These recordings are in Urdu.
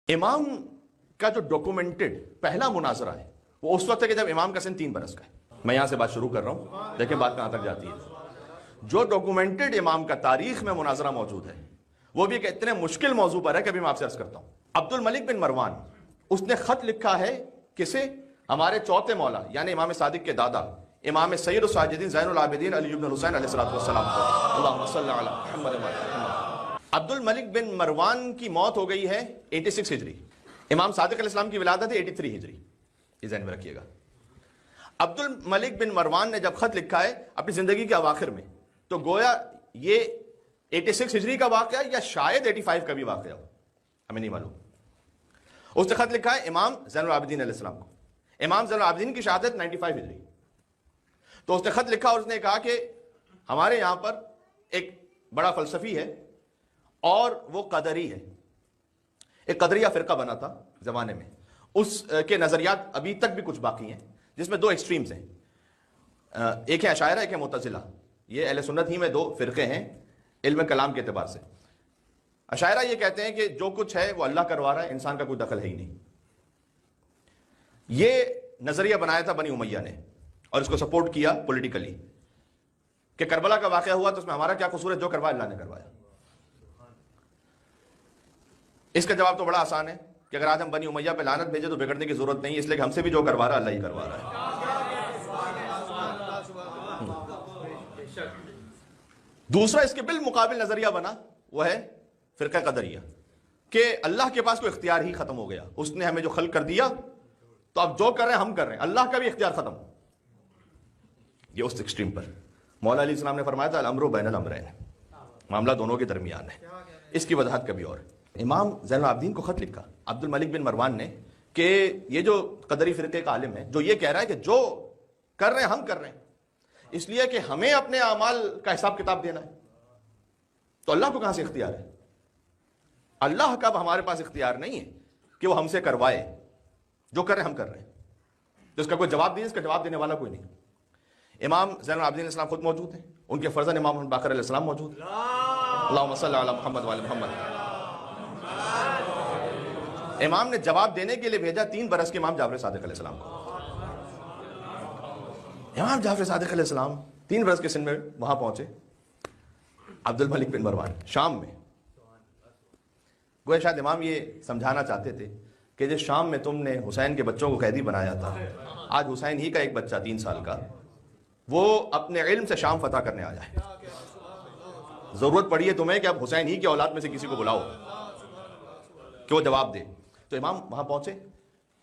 امام کا جو ڈاکومنٹڈ پہلا مناظرہ ہے وہ اس وقت ہے کہ جب امام کا سن 3 برس کا ہے. میں یہاں سے بات شروع کر رہا ہوں، دیکھیں بات کہاں تک جاتی ہے. جو ڈاکومنٹڈ امام کا تاریخ میں مناظرہ موجود ہے وہ بھی کہ اتنے مشکل موضوع پر ہے کہ ابھی میں آپ سے عرض کرتا ہوں. عبد الملک بن مروان اس نے خط لکھا ہے کسے؟ ہمارے چوتھے مولا یعنی امام صادق کے دادا امام سید الساجدین زین العابدین علی بن حسین علیہ السلام کو. اللہم صلی علی محمد و علی محمد. عبد الملک بن مروان کی موت ہو گئی ہے 86 ہجری. امام صادق علیہ السلام کی ولادت ہے 83 ہجری. یہ ذہن میں رکھیے گا. عبد الملک بن مروان نے جب خط لکھا ہے اپنی زندگی کے اواخر میں تو گویا یہ 86 ہجری کا واقعہ یا شاید 85 کا بھی واقعہ ہو، ہمیں نہیں معلوم. اس نے خط لکھا ہے امام زین العابدین علیہ السلام کو. امام زین العابدین کی شہادت 95 ہجری. تو اس نے خط لکھا اور اس نے کہا کہ ہمارے یہاں پر ایک بڑا فلسفی ہے اور وہ قدری ہے. ایک قدریہ فرقہ بنا تھا زمانے میں، اس کے نظریات ابھی تک بھی کچھ باقی ہیں جس میں 2 ایکسٹریمز ہیں. ایک ہے اشاعرہ، ایک ہے معتزلہ. یہ اہل سنت ہی میں 2 فرقے ہیں علم کلام کے اعتبار سے. اشاعرہ یہ کہتے ہیں کہ جو کچھ ہے وہ اللہ کروا رہا ہے، انسان کا کوئی دخل ہے ہی نہیں. یہ نظریہ بنایا تھا بنی امیہ نے اور اس کو سپورٹ کیا پولیٹیکلی کہ کربلا کا واقعہ ہوا تو اس میں ہمارا کیا قصور ہے، جو کروایا اللہ نے کروایا. اس کا جواب تو بڑا آسان ہے کہ اگر آج ہم بنی امیہ پہ لعنت بھیجے تو بگڑنے کی ضرورت نہیں، اس لیے کہ ہم سے بھی جو کروا رہا ہے اللہ ہی کروا رہا ہے. دوسرا اس کے بالمقابل نظریہ بنا وہ ہے فرقہ قدریہ کہ اللہ کے پاس کوئی اختیار ہی ختم ہو گیا، اس نے ہمیں جو خلق کر دیا تو اب جو کر رہے ہیں ہم کر رہے ہیں، اللہ کا بھی اختیار ختم. یہ اس ایکسٹریم پر مولا علیہ السلام نے فرمایا تھا الامر بین الامرین، معاملہ دونوں کے درمیان ہے. اس کی وضاحت کبھی اور. امام زین العابدین کو خط لکھا عبد الملک بن مروان نے کہ یہ جو قدری فرقے کا عالم ہے جو یہ کہہ رہا ہے کہ جو کر رہے ہیں ہم کر رہے ہیں، اس لیے کہ ہمیں اپنے اعمال کا حساب کتاب دینا ہے. تو اللہ کو کہاں سے اختیار ہے؟ اللہ کا اب ہمارے پاس اختیار نہیں ہے کہ وہ ہم سے کروائے، جو کر رہے ہیں ہم کر رہے ہیں. تو اس کا کوئی جواب نہیں، اس کا جواب دینے والا کوئی نہیں. امام زین العابدین علیہ السلام خود موجود ہیں، ان کے فرزند امام باقر علیہ السلام موجود ہیں. اللہم صلی علی محمد و علی محمد. امام نے جواب دینے کے لیے بھیجا 3 برس کے امام جعفر صادق علیہ السلام کو. امام جعفر صادق علیہ السلام 3 برس کے سن میں وہاں پہنچے. عبد الملک بن مروان شام میں، گویا شاید امام یہ سمجھانا چاہتے تھے کہ جس شام میں تم نے حسین کے بچوں کو قیدی بنایا تھا، آج حسین ہی کا ایک بچہ 3 سال کا وہ اپنے علم سے شام فتح کرنے آیا ہے. ضرورت پڑی ہے تمہیں کہ اب حسین ہی کی اولاد میں سے کسی کو بلاؤ کہ وہ جواب دے. تو امام وہاں پہنچے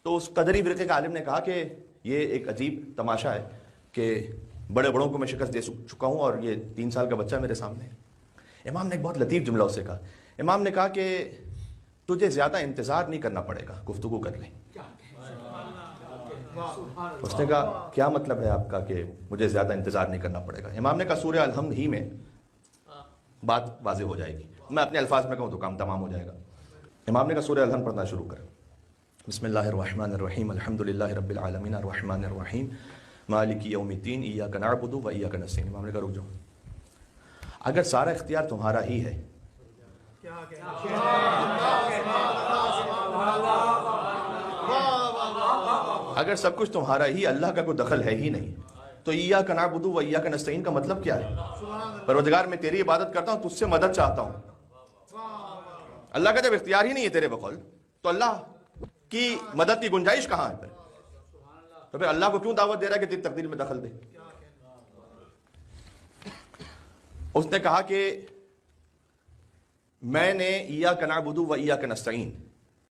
تو اس قدری فرقے کا عالم نے کہا کہ یہ ایک عجیب تماشا ہے کہ بڑے بڑوں کو میں شکست دے چکا ہوں اور یہ 3 سال کا بچہ میرے سامنے ہے. امام نے ایک بہت لطیف جملہ اس سے کہا. امام نے کہا کہ تجھے زیادہ انتظار نہیں کرنا پڑے گا، گفتگو کر لیں. اس نے کہا کیا مطلب ہے آپ کا کہ مجھے زیادہ انتظار نہیں کرنا پڑے گا؟ امام نے کہا سورہ الحمد ہی میں بات واضح ہو جائے گی، میں اپنے الفاظ میں کہوں تو کام تمام ہو جائے گا. امام نے کہا سورہ الحمد پڑھنا شروع کر. بسم اللہ الرحمن الرحیم الحمدللہ رب العالمین الرحمن الرحیم مالک یوم الدین ایاک نعبد و ایاک نستعین. امام نے کہا رک جاؤ، اگر سارا اختیار تمہارا ہی ہے اگر سب کچھ تمہارا ہی، اللہ کا کوئی دخل ہے ہی نہیں، تو ایاک نعبد و ایاک نستعین کا مطلب کیا ہے؟ پروردگار میں تیری عبادت کرتا ہوں، تجھ سے مدد چاہتا ہوں. اللہ کا جب اختیار ہی نہیں ہے تیرے بقول تو اللہ کی مدد کی گنجائش کہاں ہے؟ تو پھر اللہ کو کیوں دعوت دے رہا ہے کہ تیری تقدیر میں دخل دے؟ اس نے کہا کہ میں نے ایاک نعبد و ایاک نستعین